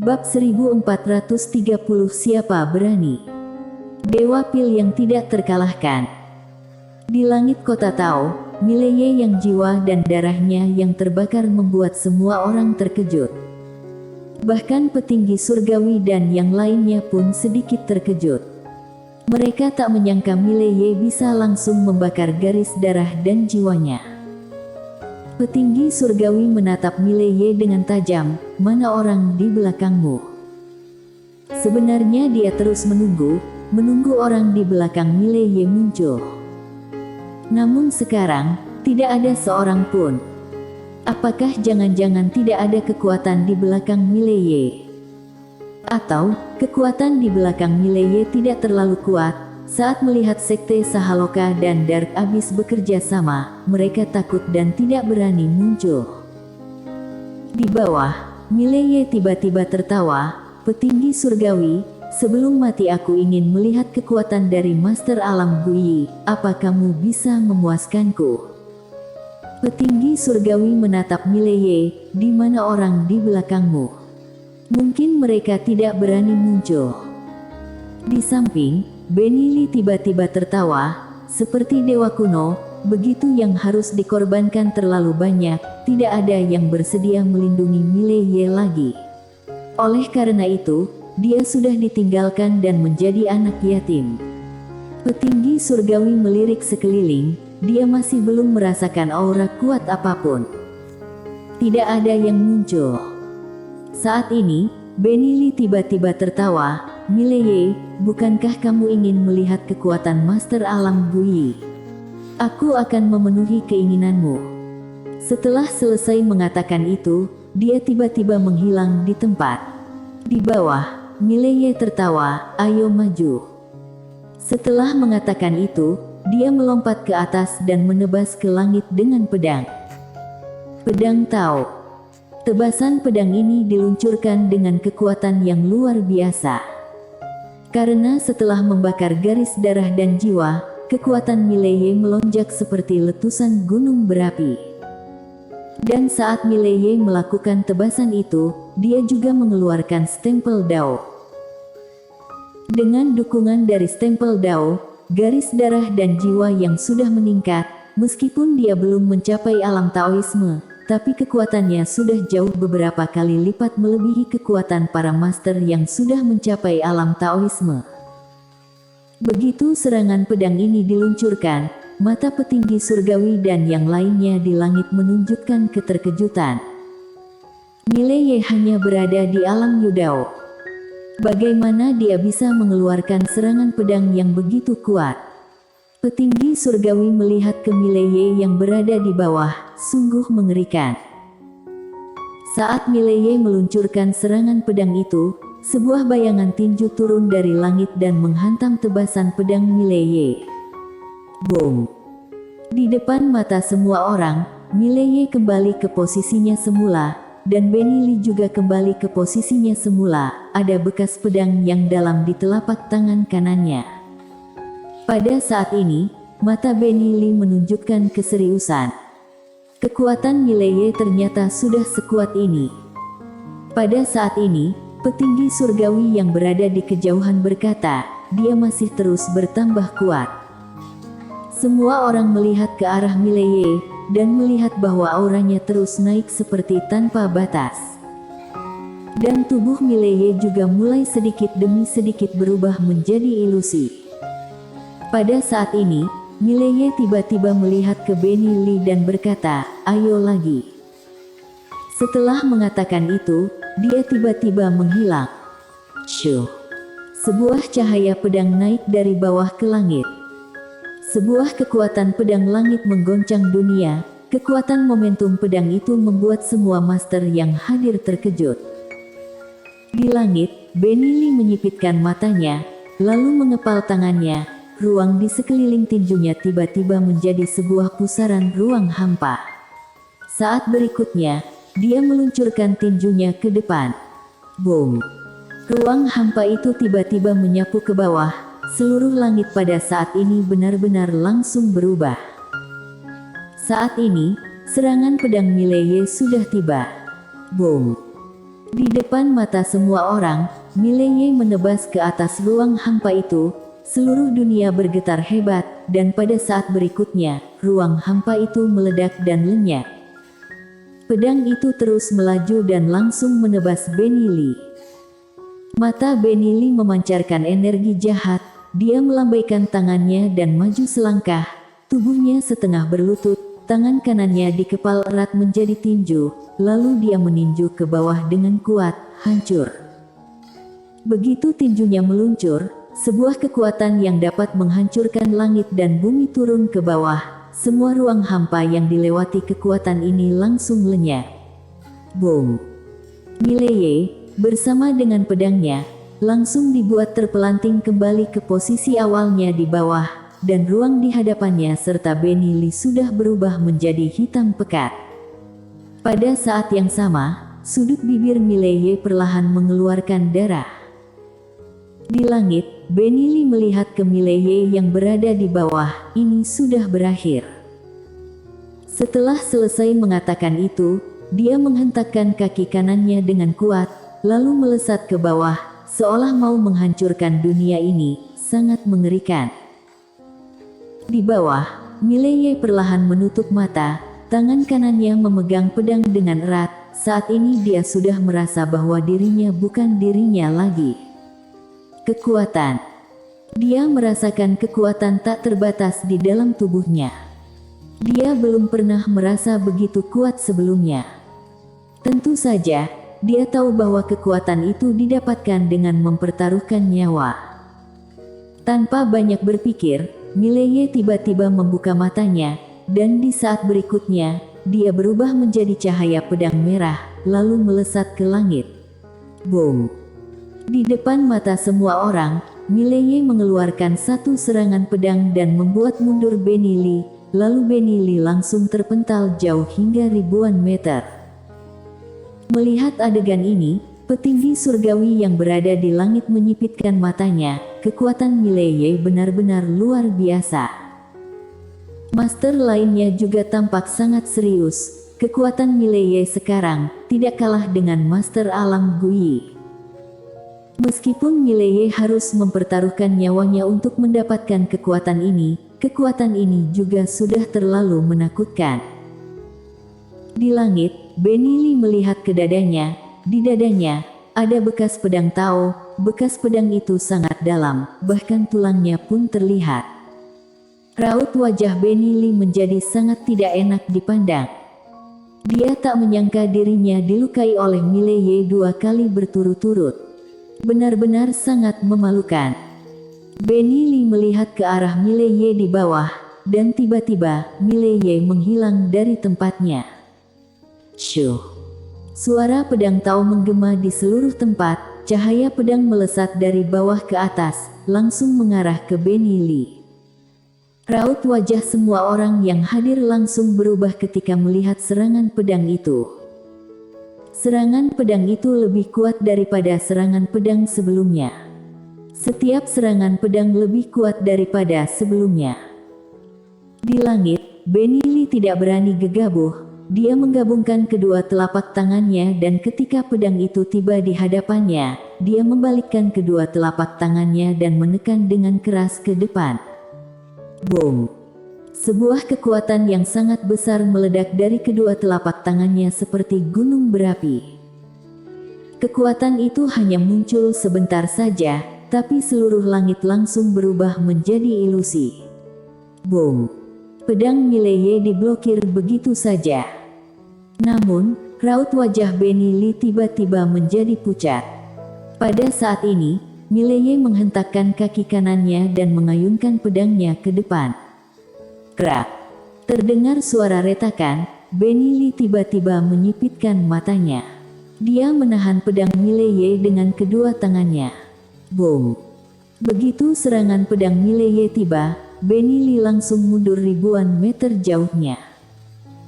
Bab 1430 Siapa berani? Dewa Pil yang tidak terkalahkan. Di langit kota Tao, Mileye yang jiwa dan darahnya yang terbakar membuat semua orang terkejut. Bahkan petinggi surgawi dan yang lainnya pun sedikit terkejut. Mereka tak menyangka Mileye bisa langsung membakar garis darah dan jiwanya. Petinggi surgawi menatap Mileye dengan tajam, "Mana orang di belakangmu?" Sebenarnya dia terus menunggu orang di belakang Mileye muncul. Namun sekarang, tidak ada seorang pun. Apakah jangan-jangan tidak ada kekuatan di belakang Mileye? Atau, kekuatan di belakang Mileye tidak terlalu kuat? Saat melihat Sekte Sahaloka dan Dark Abyss bekerja sama, mereka takut dan tidak berani muncul. Di bawah, Mileye tiba-tiba tertawa, "Petinggi surgawi, sebelum mati aku ingin melihat kekuatan dari Master Alam Guyi. Apa kamu bisa memuaskanku?" Petinggi surgawi menatap Mileye, "Di mana orang di belakangmu? Mungkin mereka tidak berani muncul." Di samping, Benili tiba-tiba tertawa, seperti dewa kuno, begitu yang harus dikorbankan terlalu banyak, tidak ada yang bersedia melindungi Mileye lagi. Oleh karena itu, dia sudah ditinggalkan dan menjadi anak yatim. Petinggi surgawi melirik sekeliling, dia masih belum merasakan aura kuat apapun. Tidak ada yang muncul. Saat ini, Benili tiba-tiba tertawa, "Mileye, bukankah kamu ingin melihat kekuatan Master Alam Guyi? Aku akan memenuhi keinginanmu." Setelah selesai mengatakan itu, dia tiba-tiba menghilang di tempat. Di bawah, Mileye tertawa, "Ayo maju." Setelah mengatakan itu, dia melompat ke atas dan menebas ke langit dengan pedang. Pedang Tao. Tebasan pedang ini diluncurkan dengan kekuatan yang luar biasa. Karena setelah membakar garis darah dan jiwa, kekuatan Mileye melonjak seperti letusan gunung berapi. Dan saat Mileye melakukan tebasan itu, dia juga mengeluarkan stempel Dao. Dengan dukungan dari stempel Dao, garis darah dan jiwa yang sudah meningkat, meskipun dia belum mencapai alam Taoisme, tapi kekuatannya sudah jauh beberapa kali lipat melebihi kekuatan para master yang sudah mencapai alam Taoisme. Begitu serangan pedang ini diluncurkan, mata petinggi surgawi dan yang lainnya di langit menunjukkan keterkejutan. Mileye hanya berada di alam Yudao. Bagaimana dia bisa mengeluarkan serangan pedang yang begitu kuat? Petinggi surgawi melihat ke Mileye yang berada di bawah, sungguh mengerikan. Saat Mileye meluncurkan serangan pedang itu, sebuah bayangan tinju turun dari langit dan menghantam tebasan pedang Mileye. Boom! Di depan mata semua orang, Mileye kembali ke posisinya semula, dan Benili juga kembali ke posisinya semula. Ada bekas pedang yang dalam di telapak tangan kanannya. Pada saat ini, mata Benili menunjukkan keseriusan. Kekuatan Mileye ternyata sudah sekuat ini. Pada saat ini, petinggi surgawi yang berada di kejauhan berkata, "Dia masih terus bertambah kuat." Semua orang melihat ke arah Mileye, dan melihat bahwa auranya terus naik seperti tanpa batas. Dan tubuh Mileye juga mulai sedikit demi sedikit berubah menjadi ilusi. Pada saat ini, Mileye tiba-tiba melihat ke Benili dan berkata, "Ayo lagi." Setelah mengatakan itu, dia tiba-tiba menghilang. Syuh! Sebuah cahaya pedang naik dari bawah ke langit. Sebuah kekuatan pedang langit menggoncang dunia. Kekuatan momentum pedang itu membuat semua master yang hadir terkejut. Di langit, Benili menyipitkan matanya, lalu mengepal tangannya. Ruang di sekeliling tinjunya tiba-tiba menjadi sebuah pusaran ruang hampa. Saat berikutnya, dia meluncurkan tinjunya ke depan. Boom! Ruang hampa itu tiba-tiba menyapu ke bawah. Seluruh langit pada saat ini benar-benar langsung berubah. Saat ini, serangan pedang Mileye sudah tiba. Boom! Di depan mata semua orang, Mileye menebas ke atas ruang hampa itu. Seluruh dunia bergetar hebat, dan pada saat berikutnya, ruang hampa itu meledak dan lenyap. Pedang itu terus melaju dan langsung menebas Benny Lee. Mata Benny Lee memancarkan energi jahat. Dia melambaikan tangannya dan maju selangkah. Tubuhnya setengah berlutut, tangan kanannya dikepal erat menjadi tinju, lalu dia meninju ke bawah dengan kuat, hancur. Begitu tinjunya meluncur, sebuah kekuatan yang dapat menghancurkan langit dan bumi turun ke bawah. Semua ruang hampa yang dilewati kekuatan ini langsung lenyap. Boom! Mileye, bersama dengan pedangnya, langsung dibuat terpelanting kembali ke posisi awalnya di bawah, dan ruang di hadapannya serta Benny Lee sudah berubah menjadi hitam pekat. Pada saat yang sama, sudut bibir Mileye perlahan mengeluarkan darah. Di langit, Benny Lee melihat ke Mileye yang berada di bawah. Ini sudah berakhir. Setelah selesai mengatakan itu, dia menghentakkan kaki kanannya dengan kuat, lalu melesat ke bawah, seolah mau menghancurkan dunia ini. Sangat mengerikan. Di bawah, Mileye perlahan menutup mata, tangan kanannya memegang pedang dengan erat. Saat ini dia sudah merasa bahwa dirinya bukan dirinya lagi. Kekuatan. Dia merasakan kekuatan tak terbatas di dalam tubuhnya. Dia belum pernah merasa begitu kuat sebelumnya. Tentu saja, dia tahu bahwa kekuatan itu didapatkan dengan mempertaruhkan nyawa. Tanpa banyak berpikir, Mileye tiba-tiba membuka matanya, dan di saat berikutnya, dia berubah menjadi cahaya pedang merah, lalu melesat ke langit. Boom! Di depan mata semua orang, Mileye mengeluarkan satu serangan pedang dan membuat mundur Benny Lee, lalu Benny Lee langsung terpental jauh hingga ribuan meter. Melihat adegan ini, petinggi surgawi yang berada di langit menyipitkan matanya. Kekuatan Mileye benar-benar luar biasa. Master lainnya juga tampak sangat serius. Kekuatan Mileye sekarang tidak kalah dengan Master Alam Guyi. Meskipun Mileye harus mempertaruhkan nyawanya untuk mendapatkan kekuatan ini juga sudah terlalu menakutkan. Di langit, Benny Lee melihat ke dadanya. Di dadanya, ada bekas pedang Tao. Bekas pedang itu sangat dalam, bahkan tulangnya pun terlihat. Raut wajah Benny Lee menjadi sangat tidak enak dipandang. Dia tak menyangka dirinya dilukai oleh Mileye 2 kali berturut-turut. Benar-benar sangat memalukan. Benny Lee melihat ke arah Mileye di bawah, dan tiba-tiba Mileye menghilang dari tempatnya. Syuh! Suara pedang Tao menggema di seluruh tempat, cahaya pedang melesat dari bawah ke atas, langsung mengarah ke Benny Lee. Raut wajah semua orang yang hadir langsung berubah ketika melihat serangan pedang itu. Serangan pedang itu lebih kuat daripada serangan pedang sebelumnya. Setiap serangan pedang lebih kuat daripada sebelumnya. Di langit, Benny Lee tidak berani gegabah. Dia menggabungkan kedua telapak tangannya dan ketika pedang itu tiba di hadapannya, dia membalikkan kedua telapak tangannya dan menekan dengan keras ke depan. Boom! Sebuah kekuatan yang sangat besar meledak dari kedua telapak tangannya seperti gunung berapi. Kekuatan itu hanya muncul sebentar saja, tapi seluruh langit langsung berubah menjadi ilusi. Boom! Pedang Mileye diblokir begitu saja. Namun, raut wajah Benny Lee tiba-tiba menjadi pucat. Pada saat ini, Mileye menghentakkan kaki kanannya dan mengayunkan pedangnya ke depan. Krak! Terdengar suara retakan, Benny Lee tiba-tiba menyipitkan matanya. Dia menahan pedang Mileye dengan kedua tangannya. Boom! Begitu serangan pedang Mileye tiba, Benny Lee langsung mundur ribuan meter jauhnya.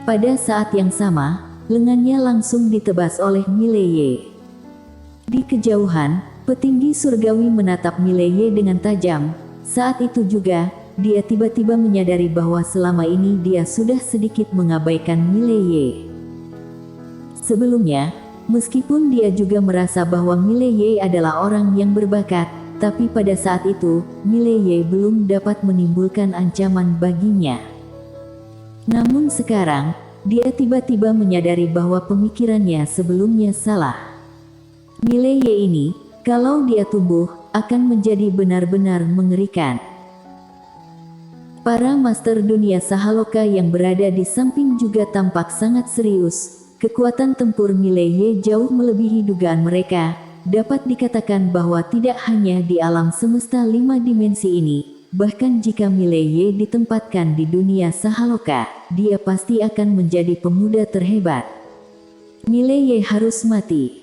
Pada saat yang sama, lengannya langsung ditebas oleh Mileye. Di kejauhan, petinggi surgawi menatap Mileye dengan tajam. Saat itu juga, dia tiba-tiba menyadari bahwa selama ini dia sudah sedikit mengabaikan Mileye. Sebelumnya, Meskipun dia juga merasa bahwa Mileye adalah orang yang berbakat, tapi pada saat itu, Mileye belum dapat menimbulkan ancaman baginya. Namun sekarang, dia tiba-tiba menyadari bahwa pemikirannya sebelumnya salah. Mileye ini, kalau dia tumbuh, akan menjadi benar-benar mengerikan. Para master dunia Sahaloka yang berada di samping juga tampak sangat serius. Kekuatan tempur Mileye jauh melebihi dugaan mereka. Dapat dikatakan bahwa tidak hanya di alam semesta 5 dimensi ini, bahkan jika Mileye ditempatkan di dunia Sahaloka, dia pasti akan menjadi pemuda terhebat. Mileye harus mati.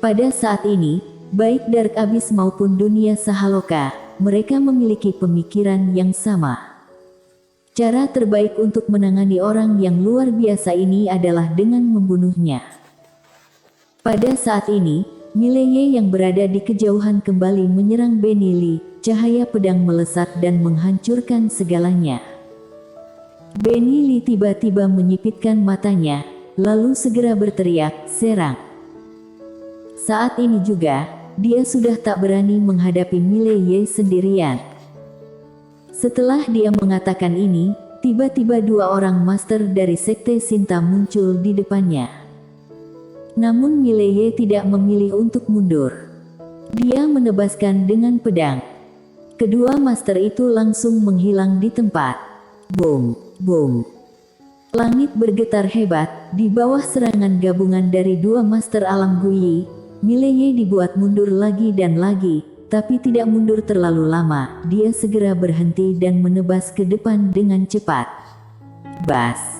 Pada saat ini, baik Dark Abyss maupun dunia Sahaloka, mereka memiliki pemikiran yang sama. Cara terbaik untuk menangani orang yang luar biasa ini adalah dengan membunuhnya. Pada saat ini, Mileye yang berada di kejauhan kembali menyerang Benili. Cahaya pedang melesat dan menghancurkan segalanya. Benili tiba-tiba menyipitkan matanya, lalu segera berteriak, "Serang!" Saat ini juga, dia sudah tak berani menghadapi Mileye sendirian. Setelah dia mengatakan ini, tiba-tiba 2 orang master dari Sekte Sinta muncul di depannya. Namun Mileye tidak memilih untuk mundur. Dia menebaskan dengan pedang. Kedua master itu langsung menghilang di tempat. Boom, boom. Langit bergetar hebat, di bawah serangan gabungan dari 2 master alam Guyi. Mileye dibuat mundur lagi dan lagi. Tapi tidak mundur terlalu lama, dia segera berhenti dan menebas ke depan dengan cepat. Bas!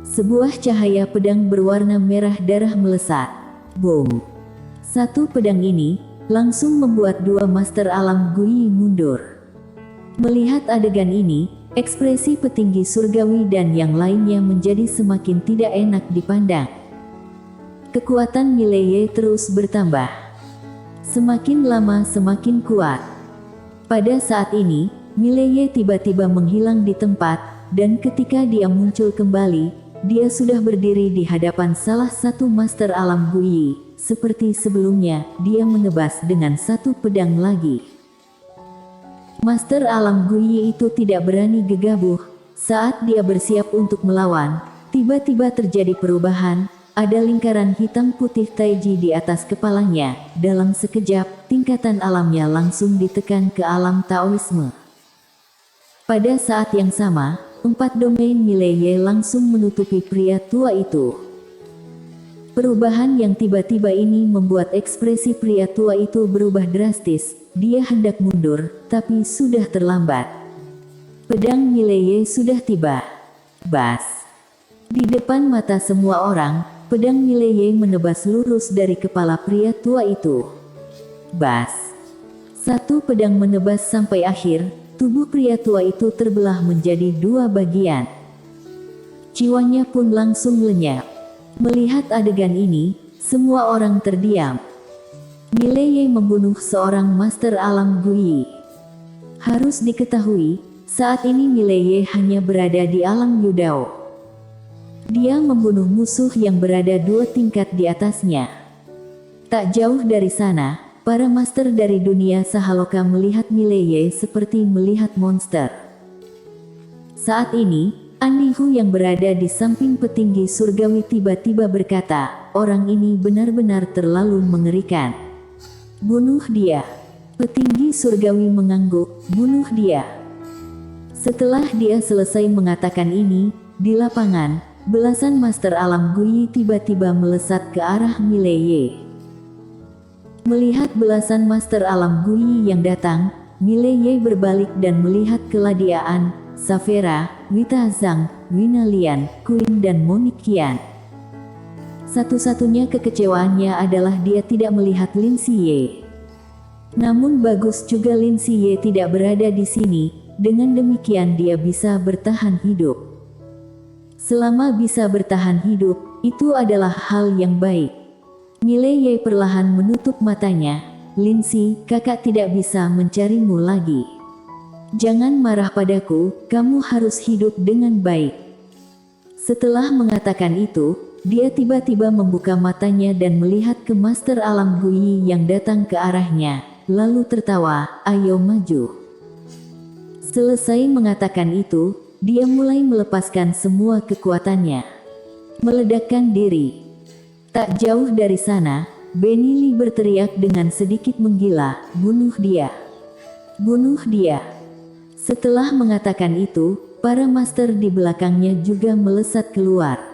Sebuah cahaya pedang berwarna merah darah melesat. Boom! Satu pedang ini, langsung membuat 2 master alam Guyi mundur. Melihat adegan ini, ekspresi petinggi surgawi dan yang lainnya menjadi semakin tidak enak dipandang. Kekuatan Mileye terus bertambah. Semakin lama semakin kuat. Pada saat ini, Mileye tiba-tiba menghilang di tempat, dan ketika dia muncul kembali, dia sudah berdiri di hadapan salah satu master alam Guyi. Seperti sebelumnya, dia menebas dengan satu pedang lagi. Master alam Guyi itu tidak berani gegabah. Saat dia bersiap untuk melawan, tiba-tiba terjadi perubahan. Ada lingkaran hitam putih taiji di atas kepalanya. Dalam sekejap, tingkatan alamnya langsung ditekan ke alam Taoisme. Pada saat yang sama, 4 domain Mileye langsung menutupi pria tua itu. Perubahan yang tiba-tiba ini membuat ekspresi pria tua itu berubah drastis. Dia hendak mundur, tapi sudah terlambat. Pedang Mileye sudah tiba. Bas! Di depan mata semua orang, pedang Mileye menebas lurus dari kepala pria tua itu. Bas! Satu pedang menebas sampai akhir, tubuh pria tua itu terbelah menjadi 2 bagian. Jiwanya pun langsung lenyap. Melihat adegan ini, semua orang terdiam. Mileye membunuh seorang master alam Guyi. Harus diketahui, saat ini Mileye hanya berada di alam Yudao. Dia membunuh musuh yang berada 2 tingkat di atasnya. Tak jauh dari sana, para master dari dunia Sahaloka melihat Mileye seperti melihat monster. Saat ini, Andihu yang berada di samping petinggi surgawi tiba-tiba berkata, "Orang ini benar-benar terlalu mengerikan. Bunuh dia." Petinggi surgawi mengangguk, "Bunuh dia." Setelah dia selesai mengatakan ini, di lapangan, belasan master alam Guyi tiba-tiba melesat ke arah Mileye. Melihat belasan master alam Guyi yang datang, Mileye berbalik dan melihat keladiaan, Savera, Wita Zhang, Wina Lian, Queen dan Monique Qian. Satu-satunya kekecewaannya adalah dia tidak melihat Lin Ziye. Namun bagus juga Lin Ziye tidak berada di sini, dengan demikian dia bisa bertahan hidup. Selama bisa bertahan hidup, itu adalah hal yang baik. Mileye perlahan menutup matanya. "Lindsay, kakak tidak bisa mencarimu lagi. Jangan marah padaku, kamu harus hidup dengan baik." Setelah mengatakan itu, Dia tiba-tiba membuka matanya dan melihat ke Master Alam Guyi yang datang ke arahnya, lalu tertawa, "Ayo maju." Selesai mengatakan itu, dia mulai melepaskan semua kekuatannya. Meledakkan diri. Tak jauh dari sana, Benny Lee berteriak dengan sedikit menggila, "Bunuh dia! Bunuh dia!" Setelah mengatakan itu, para master di belakangnya juga melesat keluar.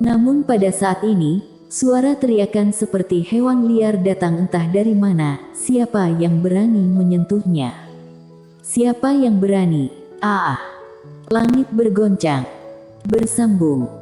Namun pada saat ini, suara teriakan seperti hewan liar datang entah dari mana. Siapa yang berani menyentuhnya? Siapa yang berani? Ah! Langit bergoncang. Bersambung.